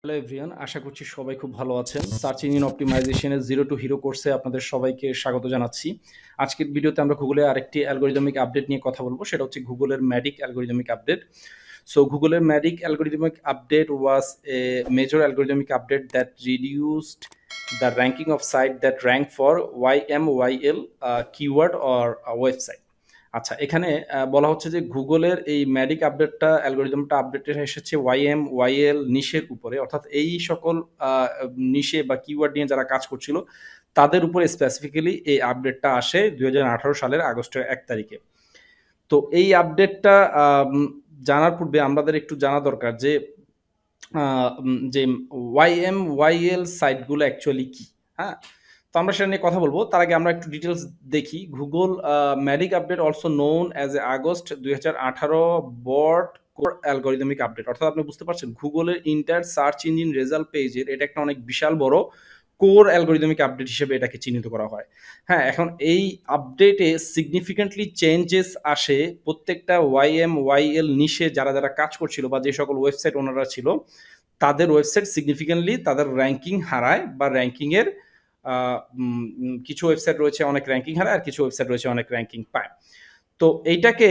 Hello everyone, আশা করছি সবাই খুব ভালো আছেন। সার্চ ইঞ্জিন অপটিমাইজেশনের জিরো টু হিরো কোর্সে আপনাদের সবাইকে স্বাগত জানাচ্ছি। আজকের ভিডিওতে আমরা গুগলের আরেকটি অ্যালগরিদমিক আপডেট নিয়ে কথা বলবো, সেটা হচ্ছে গুগলের ম্যাডিক অ্যালগরিদমিক আপডেট। সো গুগলের Medic algorithmic update was a major algorithmic update that reduced the ranking of site that rank for YMYL keyword or website. আচ্ছা, এখানে বলা হচ্ছে যে গুগলের এই ম্যাডিক আপডেটটা অ্যালগরিদমটা আপডেটে এসেছে YMYL নিশের উপরে, অর্থাৎ এই সকল নিশে বা কিওয়ার্ড নিয়ে যারা কাজ করছিল তাদের উপরে স্পেসিফিক্যালি এই আপডেটটা আসে 2018 সালের আগস্টের 1 তারিখে। তো এই আপডেটটা জানার পূর্বে আমাদের একটু জানা দরকার যে যে YMYL সাইটগুলো অ্যাকচুয়ালি কি। হ্যাঁ, তো আমরা সেটা নিয়ে কথা বলবো। তার আগে আমরা একটু ডিটেলস দেখি। Google Medic update also known as a August 2018 broad core algorithmic update. অর্থাৎ আপনি বুঝতে পারছেন গুগলের ইন্টার সার্চ ইঞ্জিন রেজাল্ট পেজের এটা একটা অনেক বিশাল বড় কোর অ্যালগরিদমিক আপডেট হিসেবে এটাকে চিহ্নিত করা হয়। হ্যাঁ, এখন এই আপডেটে সিগনিফিকেন্টলি চেঞ্জেস আসে প্রত্যেকটা YMYL নিশে যারা যারা কাজ করছিল বা যে সকল ওয়েবসাইট ওনারা ছিল তাদের ওয়েবসাইট সিগনিফিকেন্টলি তাদের র্যাঙ্কিং হারায় বা র্যাঙ্কিংয়ের কিছু ওয়েবসাইট রয়েছে অনেক র্যাঙ্কিং হারায় আর কিছু ওয়েবসাইট রয়েছে অনেক র্যাঙ্কিং পায়। তো এইটাকে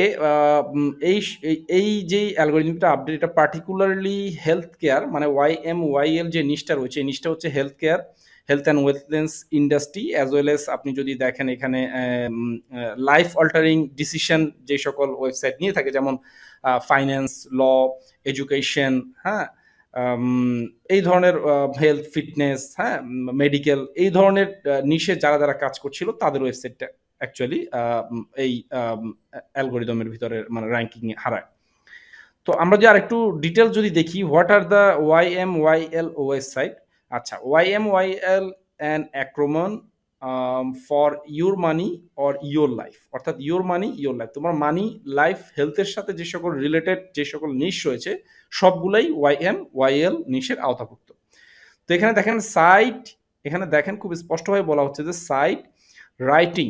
এই এই যে অ্যালগরিদমটা আপডেট, এটা পার্টিকুলারলি হেলথ কেয়ার মানে YMYL যে নিশটা রয়েছে এই নিশটা হচ্ছে health care, health and wellness industry, as well as আপনি যদি দেখেন এখানে লাইফ অল্টারিং ডিসিশন যে সকল ওয়েবসাইট নিয়ে থাকে, যেমন ফাইন্যান্স, ল, এডুকেশন, হ্যাঁ, এই ধরনের হেলথ, ফিটনেস, হ্যাঁ, মেডিকেল, এই ধরনের নিশে যারা যারা কাজ করছিল তাদের ওয়েবসাইটটা অ্যাকচুয়ালি এই অ্যালগরিদমের ভিতরে মানে র্যাঙ্কিং এ হারায়। তো আমরা যদি আরেকটু ডিটেল যদি দেখি, what are the YMYL website. আচ্ছা, YMYL an acronym for your money or your life, অর্থাৎ ইউর মানি ইউর লাইফ, তোমার মানি, লাইফ, হেলথের সাথে যে সকল রিলেটেড যে সকল নিশ রয়েছে সবগুলাই YMYL নিশের আওতাভুক্ত। তো এখানে দেখেন সাইট, এখানে দেখেন খুব স্পষ্টভাবে বলা হচ্ছে যে site writing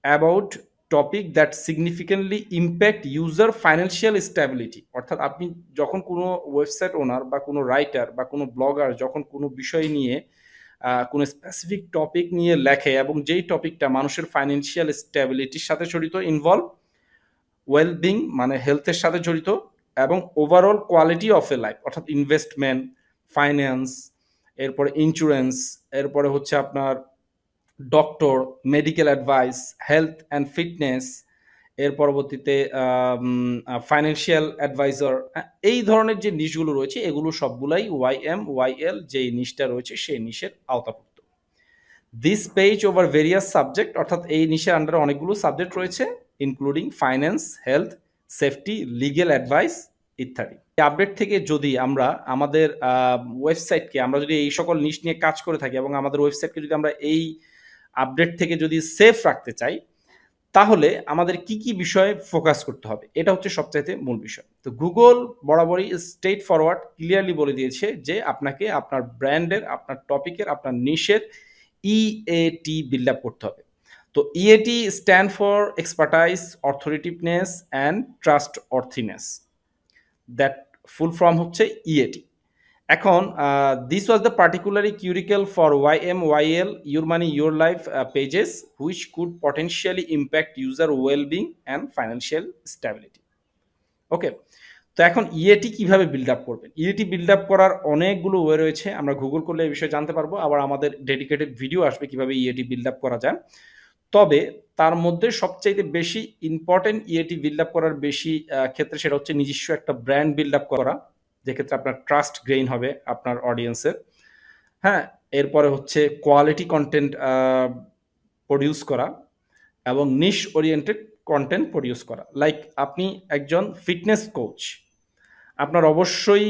about topic that significantly impact user financial stability. অর্থাৎ আপনি যখন কোনো ওয়েবসাইট ওনার বা কোনো রাইটার বা কোনো ব্লগার যখন কোনো বিষয় নিয়ে কোনো স্পেসিফিক টপিক নিয়ে লেখে এবং যেই টপিকটা মানুষের ফাইন্যান্সিয়াল স্ট্যাবিলিটির সাথে জড়িত, ইনভলভ, ওয়েলবিং মানে হেলথের সাথে জড়িত, এবং overall quality of A life অর্থাৎ ইনভেস্টমেন্ট, ফাইন্যান্স, এরপরে ইন্স্যুরেন্স, এরপরে হচ্ছে আপনার doctor, medical advice, health and fitness, এর পরবর্তীতে ফাইন্যান্সিয়াল অ্যাডভাইজার, এই ধরনের যে নিশগুলো রয়েছে এগুলো সবগুলাই YMYL যে নিশটা রয়েছে সেই নিশের আওতাভুক্ত। This page over various subject, অর্থাৎ এই নিশের আন্ডারে অনেকগুলো সাবজেক্ট রয়েছে including finance, health, safety, legal advice ইত্যাদি। এই আপডেট থেকে যদি আমরা আমাদের ওয়েবসাইটকে আমরা যদি এই সকল নিশ নিয়ে কাজ করে থাকি এবং আমাদের ওয়েবসাইটকে যদি আমরা এই আপডেট থেকে যদি সেফ রাখতে চাই তাহলে আমাদের কি কি বিষয়ে ফোকাস করতে হবে, এটা হচ্ছে সবচাইতে মূল বিষয়। তো গুগল বরাবরই স্ট্রেট ফরওয়ার্ড ক্লিয়ারলি বলে দিয়েছে যে আপনাকে আপনার ব্র্যান্ডের, আপনার টপিকের, আপনার নিশের EAT বিল্ড আপ করতে হবে। তো EAT stand for expertise, authoritativeness and trustworthiness, that full form হচ্ছে EAT। এখন this was the particularly crucial for YMYL your money your life pages which could potentially impact user wellbeing and financial stability. Okay, তো এখন EAT কিভাবে build up করবেন? EAT build up করার অনেকগুলো way রয়েছে, আমরা গুগল করলে এই বিষয়ে জানতে পারবো, আবার আমাদের ডেডিকেটেড ভিডিও আসবে কিভাবে EAT বিল্ড আপ করা যায়। তবে তার মধ্যে সবচাইতে বেশি ইম্পর্টেন্ট EAT বিল্ড আপ করার বেশি ক্ষেত্রে সেটা হচ্ছে নিজস্ব একটা ব্র্যান্ড বিল্ড আপ করা, যেক্ষেত্রে আপনার ট্রাস্ট গেইন হবে আপনার অডিয়েন্সের। হ্যাঁ, এরপরে হচ্ছে কোয়ালিটি কন্টেন্ট প্রডিউস করা এবং নিশ ওরিয়েন্টেড কন্টেন্ট প্রডিউস করা। লাইক আপনি একজন ফিটনেস কোচ, আপনার অবশ্যই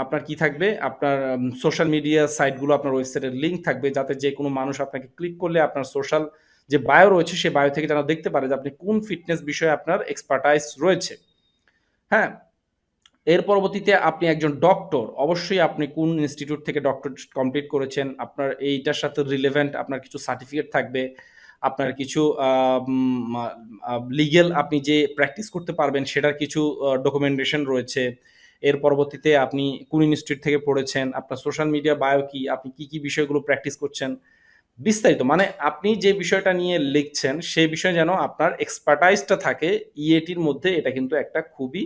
আপনার কি থাকবে, আপনার সোশ্যাল মিডিয়া সাইটগুলো আপনার ওয়েবসাইটের লিঙ্ক থাকবে যাতে যে কোনো মানুষ আপনাকে ক্লিক করলে আপনার সোশ্যাল যে বায়ো রয়েছে সেই বায়ো থেকে যেন দেখতে পারে যে আপনি কোন ফিটনেস বিষয়ে আপনার এক্সপার্টাইজ রয়েছে। হ্যাঁ, এর পরবর্তীতে আপনি একজন ডক্টর, অবশ্যই আপনি কোন ইনস্টিটিউট থেকে ডক্টর কমপ্লিট করেছেন, আপনার এইটার সাথে রিলেভেন্ট আপনার কিছু সার্টিফিকেট থাকবে, আপনার কিছু লিগেল আপনি যে প্র্যাকটিস করতে পারবেন সেটার কিছু ডকুমেন্টেশন রয়েছে, এর পরবর্তীতে আপনি কোন ইনস্টিটিউট থেকে পড়েছেন, আপনার সোশ্যাল মিডিয়া বায়ো কি, আপনি কি কি বিষয়গুলো প্র্যাকটিস করছেন, বিস্তারিত মানে আপনি যে বিষয়টা নিয়ে লিখছেন সেই বিষয়ে যেন আপনার এক্সপার্টাইজটা থাকে ইএটির মধ্যে, এটা কিন্তু একটা খুবই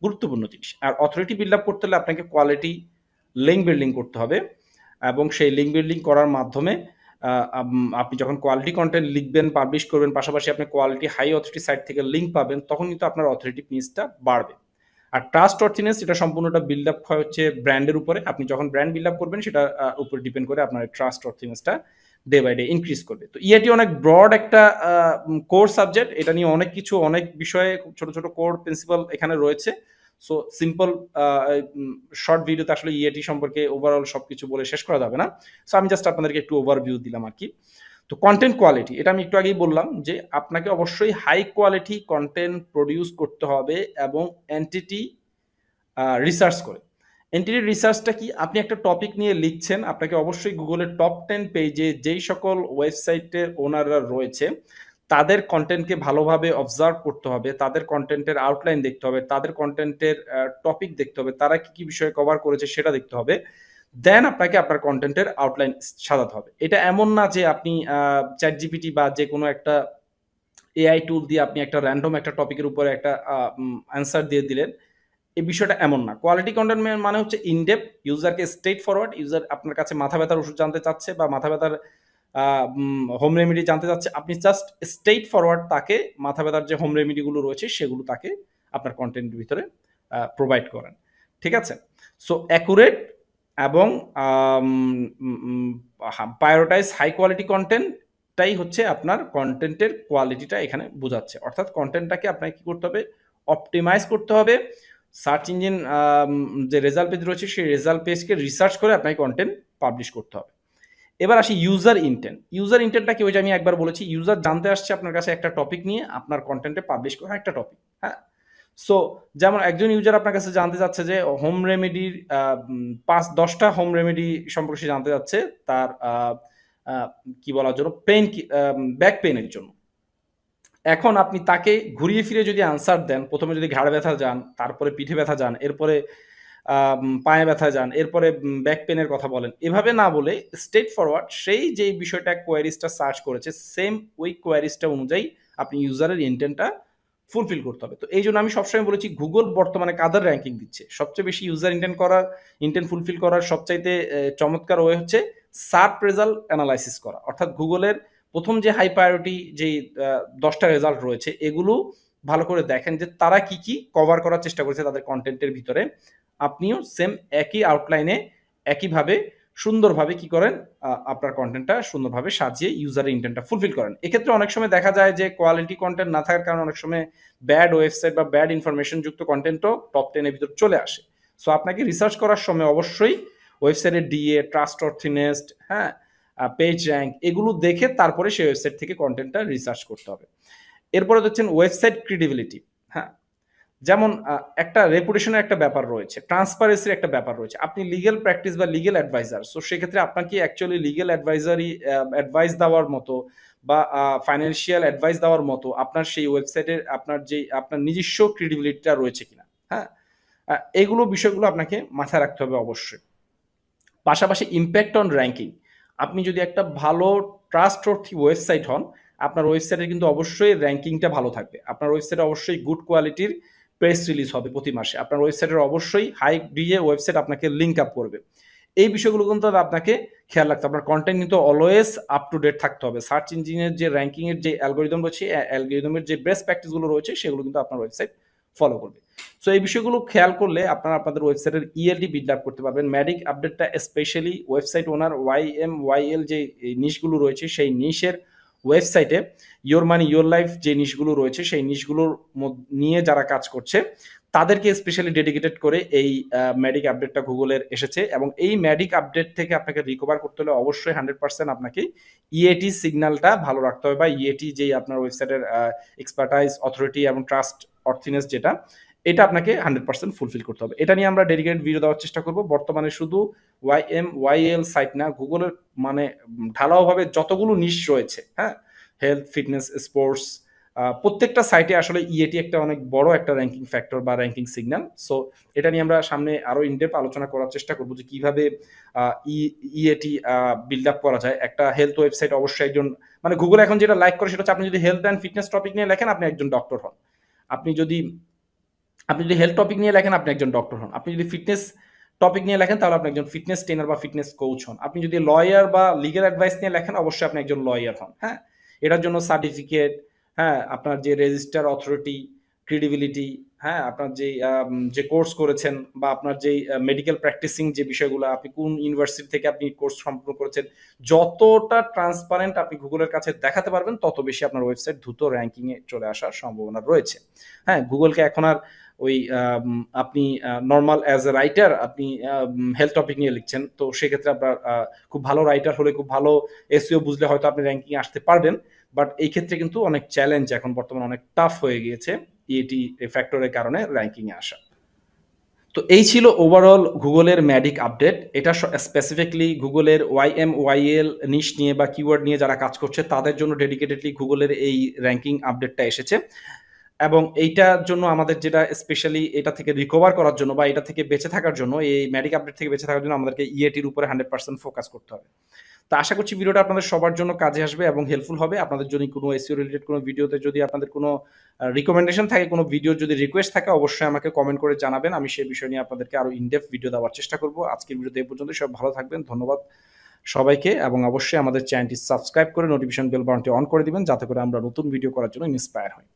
গুরুত্বপূর্ণ জিনিস। আর অথরিটি বিল্ড আপ করতে হলে আপনাকে কোয়ালিটি লিঙ্ক বিল্ডিং করতে হবে, এবং সেই লিঙ্ক বিল্ডিং করার মাধ্যমে আপনি যখন কোয়ালিটি কন্টেন্ট লিখবেন, পাবলিশ করবেন, পাশাপাশি আপনি কোয়ালিটি হাই অথরিটি সাইট থেকে লিঙ্ক পাবেন, তখন কিন্তু আপনার অথরিটি পিসটা বাড়বে। আর ট্রাস্ট অর্থিনেস এটা সম্পূর্ণটা বিল্ড আপ হয় হচ্ছে ব্র্যান্ডের উপরে। আপনি যখন ব্র্যান্ড বিল্ড আপ করবেন সেটা উপরে ডিপেন্ড করে আপনার ট্রাস্ট অর্থিনেসটা ডে বাই ডে ইনক্রিজ করবে। তো ইআইটি অনেক ব্রড একটা কোর সাবজেক্ট, এটা নিয়ে অনেক কিছু, অনেক বিষয়ে ছোট ছোট কোর প্রিন্সিপাল এখানে রয়েছে। সো সিম্পল শর্ট ভিডিওতে আসলে ইআইটি সম্পর্কে ওভারঅল সবকিছু বলে শেষ করা যাবে না। সো আমি জাস্ট আপনাদেরকে একটু ওভারভিউ দিলাম আর কি। তো কন্টেন্ট কোয়ালিটি, এটা আমি একটু আগেই বললাম যে আপনাকে অবশ্যই হাই কোয়ালিটি কন্টেন্ট প্রডিউস করতে হবে এবং এন্টিটি রিসার্চ করে। এন্টিটি রিসার্চটা কি, আপনি একটা টপিক নিয়ে লিখছেন, আপনাকে অবশ্যই গুগলের টপ 10 পেজে যেই সকল ওয়েবসাইটের ওনাররা রয়েছে তাদের কন্টেন্টকে ভালোভাবে অবজার্ভ করতে হবে, তাদের কন্টেন্টের আউটলাইন দেখতে হবে, তাদের কন্টেন্টের টপিক দেখতে হবে, তারা কি কি বিষয়ে কভার করেছে সেটা দেখতে হবে। দেন আপনাকে আপনার কন্টেন্টের আউটলাইন সাজাতে হবে। এটা এমন না যে আপনি চ্যাট জিপিটি বা যে কোনো একটা এআই টুল দিয়ে আপনি একটা র্যান্ডম একটা টপিকের উপরে একটা অ্যান্সার দিয়ে দিলেন, এই বিষয়টা এমন না। কোয়ালিটি কন্টেন্ট মানে হচ্ছে ইনডেপ, ইউজারকে স্ট্রেট ফরওয়ার্ড, ইউজার আপনার কাছে মাথা ব্যথার ওষুধ জানতে চাচ্ছে বা মাথা ব্যথার হোম রেমেডি জানতে চাচ্ছে, আপনি জাস্ট স্ট্রেট ফরওয়ার্ড তাকে মাথা ব্যথার যে হোম রেমেডিগুলো রয়েছে সেগুলো তাকে আপনার কন্টেন্টের ভিতরে প্রোভাইড করেন। ঠিক আছে? সো অ্যাকুরেট এবং প্রায়োরিটাইজ হাই কোয়ালিটি কন্টেন্টটাই হচ্ছে আপনার কন্টেন্টের কোয়ালিটিটা এখানে বোঝাচ্ছে। অর্থাৎ কন্টেন্টটাকে আপনাকে কি করতে হবে, অপটিমাইজ করতে হবে। সার্চ ইঞ্জিন যে রেজাল্ট পেজ রয়েছে সেই রেজাল্ট পেজকে রিসার্চ করে আপনাকে কন্টেন্ট পাবলিশ করতে হবে। এবার আসি ইউজার ইন্টেন্ট। ইউজার ইন্টেন্টটা কি, ওই যে আমি একবার বলেছি, ইউজার জানতে আসছে আপনার কাছে একটা টপিক নিয়ে, আপনার কন্টেন্টে পাবলিশ করা একটা টপিক। হ্যাঁ, সো যেমন একজন ইউজার আপনার কাছে জানতে চাচ্ছে যে হোম রেমেডির 5-10টা হোম রেমেডি সম্পর্কে সে জানতে চাচ্ছে তার কি বলার জন্য, পেন, ব্যাক পেনের জন্য। এখন আপনি তাকে ঘুরিয়ে ফিরে যদি আনসার দেন, প্রথমে যদি ঘাড় ব্যথা যান, তারপরে পিঠে ব্যথা যান, এরপরে পায়ে ব্যথা যান, এরপরে ব্যাক পেনের কথা বলেন, এভাবে না বলে স্ট্রেট ফরওয়ার্ড সেই যে বিষয়টা কোয়ারিজটা সার্চ করেছে সেম ওই কোয়ারিজটা অনুযায়ী আপনি ইউজারের ইন্টেন্টটা ফুলফিল করতে হবে। তো এই জন্য আমি সবসময় বলেছি গুগল বর্তমানে কাদের র্যাঙ্কিং দিচ্ছে, সবচেয়ে বেশি ইউজার ইন্টেন্ট ফুলফিল করার সবচাইতে চমৎকার ওয়ে হচ্ছে সার্চ রেজাল্ট অ্যানালাইসিস করা। অর্থাৎ গুগলের প্রথম যে হাই প্রায়োরিটি যেই 10টা রেজাল্ট রয়েছে এগুলো ভালো করে দেখেন যে তারা কি কি কভার করার চেষ্টা করেছে তাদের কন্টেন্টের ভিতরে। আপনিও সেম একই আউটলাইনে একইভাবে সুন্দরভাবে কি করেন, আপনার কন্টেন্টটা সুন্দরভাবে সাজিয়ে ইউজারের ইন্টেন্টটা ফুলফিল করেন। এক্ষেত্রে অনেক সময় দেখা যায় যে কোয়ালিটি কন্টেন্ট না থাকার কারণে অনেক সময় ব্যাড ওয়েবসাইট বা ব্যাড ইনফরমেশন যুক্ত কন্টেন্টও টপ 10 এর ভিতর চলে আসে। সো আপনাকে রিসার্চ করার সময় অবশ্যই ওয়েবসাইটের ডিএ, ট্রাস্ট অর্থিনেস্ট, হ্যাঁ, পেজ র্যাঙ্ক, এগুলো দেখে তারপরে সেই ওয়েবসাইট থেকে কন্টেন্টটা রিসার্চ করতে হবে। এরপরে হচ্ছেন ওয়েবসাইট ক্রেডিবিলিটি। হ্যাঁ, যেমন একটা রেপুটেশনের একটা ব্যাপার রয়েছে, ট্রান্সপারেন্সির একটা ব্যাপার রয়েছে। আপনি লিগ্যাল প্র্যাকটিস বা লিগ্যাল অ্যাডভাইজার, সো সেক্ষেত্রে আপনাকে অ্যাকচুয়ালি লিগ্যাল অ্যাডভাইস দেওয়ার মতো বা ফাইন্যান্সিয়াল অ্যাডভাইস দেওয়ার মতো আপনার সেই ওয়েবসাইটের আপনার নিজস্ব ক্রেডিবিলিটিটা রয়েছে কিনা। হ্যাঁ, এগুলো বিষয়গুলো আপনাকে মাথায় রাখতে হবে অবশ্যই। পাশাপাশি ইম্প্যাক্ট অন র্যাঙ্কিং, আপনি যদি একটা ভালো ট্রাস্টওয়ার্থি ওয়েবসাইট হন, আপনার ওয়েবসাইটের কিন্তু অবশ্যই র্যাঙ্কিংটা ভালো থাকবে। আপনার ওয়েবসাইটে অবশ্যই গুড কোয়ালিটির প্রেস রিলিজ হবে প্রতি মাসে। আপনার ওয়েবসাইটের অবশ্যই হাই ডিএ ওয়েবসাইট আপনাকে লিঙ্ক আপ করবে। এই বিষয়গুলো কিন্তু আপনাকে খেয়াল রাখতে হবে। আপনার কন্টেন্ট কিন্তু অলওয়েজ আপ টু ডেট থাকতে হবে। সার্চ ইঞ্জিনের যে র্যাঙ্কিংয়ের যে অ্যালগোরিদম রয়েছে, অ্যালগোরিদমের যে বেস্ট প্র্যাকটিসগুলো রয়েছে সেগুলো কিন্তু আপনার ওয়েবসাইট ফলো করবে। সো এই বিষয়গুলো খেয়াল করলে আপনারা আপনাদের ওয়েবসাইটের ইএলডি বিল্ড আপ করতে পারবেন। ম্যাডিক আপডেটটা স্পেশালি ওয়েবসাইট ওনার ওয়াইএল যে নিশগুলো রয়েছে সেই নিশের ওয়েবসাইটে ইয়োর মানি ইয়োর লাইফ যে নিশগুলো রয়েছে সেই নিশগুলোর নিয়ে যারা কাজ করছে তাদেরকে স্পেশালি ডেডিকেটেড করে এই ম্যাডিক আপডেটটা গুগলের এসেছে। এবং এই ম্যাডিক আপডেট থেকে আপনাকে রিকভার করতে হলে অবশ্যই 100% আপনাকে ইএটি সিগন্যালটা ভালো রাখতে হবে, বা ইএটি যেই আপনার ওয়েবসাইটের এক্সপার্টাইজ, অথরিটি এবং ট্রাস্ট অর্থিনেস যেটা, এটা আপনাকে 100% ফুলফিল করতে হবে। এটা নিয়ে আমরা ডেডিকেটেড ভিডিও দেওয়ার চেষ্টা করব। বর্তমানে শুধু ওয়াইএল সাইট না, গুগলের মানে ঢালাওভাবে যতগুলো নিশ রয়েছে, হ্যাঁ, হেলথ, ফিটনেস, স্পোর্টস, প্রত্যেকটা সাইটে আসলে ইএটি একটা অনেক বড় একটা র্যাঙ্কিং ফ্যাক্টর বা র্যাঙ্কিং সিগন্যাল। সো এটা নিয়ে আমরা সামনে আরো ইনডেপথ আলোচনা করার চেষ্টা করব যে কিভাবে ইএটি বিল্ড আপ করা যায়। একটা হেলথ ওয়েবসাইট অবশ্যই একজন, মানে গুগল এখন যেটা লাইক করে সেটা হচ্ছে আপনি যদি হেলথ অ্যান্ড ফিটনেস টপিক নিয়ে লেখেন আপনি একজন ডক্টর হন। আপনি যদি হেলথ টপিক নিয়ে লেখেন আপনি একজন ডক্টর হন। আপনি যদি ফিটনেস টপিক নিয়ে লেখেন তাহলে আপনি একজন ফিটনেস ট্রেনার বা ফিটনেস কোচ হন। আপনি যদি লয়ার বা লিগ্যাল অ্যাডভাইস নিয়ে লেখেন অবশ্যই আপনি একজন লয়ার হন। হ্যাঁ, এটার জন্য সার্টিফিকেট, হ্যাঁ, আপনার যে রেজিস্টার অথরিটি, ক্রেডিবিলিটি, হ্যাঁ, আপনার যে কোর্স করেছেন বা আপনার যেই মেডিকেল প্র্যাকটিসিং যে বিষয়গুলো, আপনি কোন ইউনিভার্সিটি থেকে আপনি কোর্স সম্পূর্ণ করেছেন, যতটা ট্রান্সপারেন্ট আপনি গুগলের কাছে দেখাতে পারবেন তত বেশি আপনার ওয়েবসাইট দ্রুত র্যাঙ্কিংয়ে চলে আসার সম্ভাবনা রয়েছে। হ্যাঁ, গুগলকে এখন আর ওই আপনি নর্মাল অ্যাজ এ রাইটার আপনি হেলথ টপিক নিয়ে লিখছেন, তো সেক্ষেত্রে আপনার খুব ভালো রাইটার হলে, খুব ভালো এসইও বুঝলে হয়তো আপনি র্যাঙ্কিং আসতে পারবেন। বাট এই ক্ষেত্রে কিন্তু অনেক চ্যালেঞ্জ, এখন বর্তমানে অনেক টাফ হয়ে গিয়েছে ইএটি ফ্যাক্টরের কারণে র্যাঙ্কিংয়ে আসা। তো এই ছিল ওভারঅল গুগলের ম্যাডিক আপডেট। এটা স্পেসিফিকলি গুগলের ওয়াইএমওয়াইএল নিশ নিয়ে বা কিওয়ার্ড নিয়ে যারা কাজ করছে তাদের জন্য ডেডিকেটেডলি গুগলের এই র্যাঙ্কিং আপডেটটা এসেছে। এবং এইটার জন্য আমাদের যেটা স্পেশালি এটা থেকে রিকভার করার জন্য বা এটা থেকে বেঁচে থাকার জন্য, এই ম্যাডিক আপডেট থেকে বেঁচে থাকার জন্য আমাদেরকে ইএটির উপরে 100% ফোকাস করতে হবে। তো আশা করছি ভিডিওটা আপনাদের সবার জন্য কাজে আসবে এবং হেল্পফুল হবে। আপনাদের যদি কোনো এসইও রিলেটেড কোনো ভিডিওতে যদি আপনাদের কোনো রিকমেন্ডেশন থাকে, কোনো ভিডিওর যদি রিকোয়েস্ট থাকে অবশ্যই আমাকে কমেন্ট করে জানাবেন। আমি সেই বিষয় নিয়ে আপনাদেরকে আরো ইনডেপথ ভিডিও দেওয়ার চেষ্টা করব। আজকের ভিডিওতে এই পর্যন্ত। সব ভালো থাকবেন। ধন্যবাদ সবাইকে এবং অবশ্যই আমাদের চ্যানেলটি সাবস্ক্রাইব করে নোটিফিকেশন বেল বাটনটি অন করে দিবেন যাতে করে আমরা নতুন ভিডিও করার জন্য ইন্সপায়ার হই।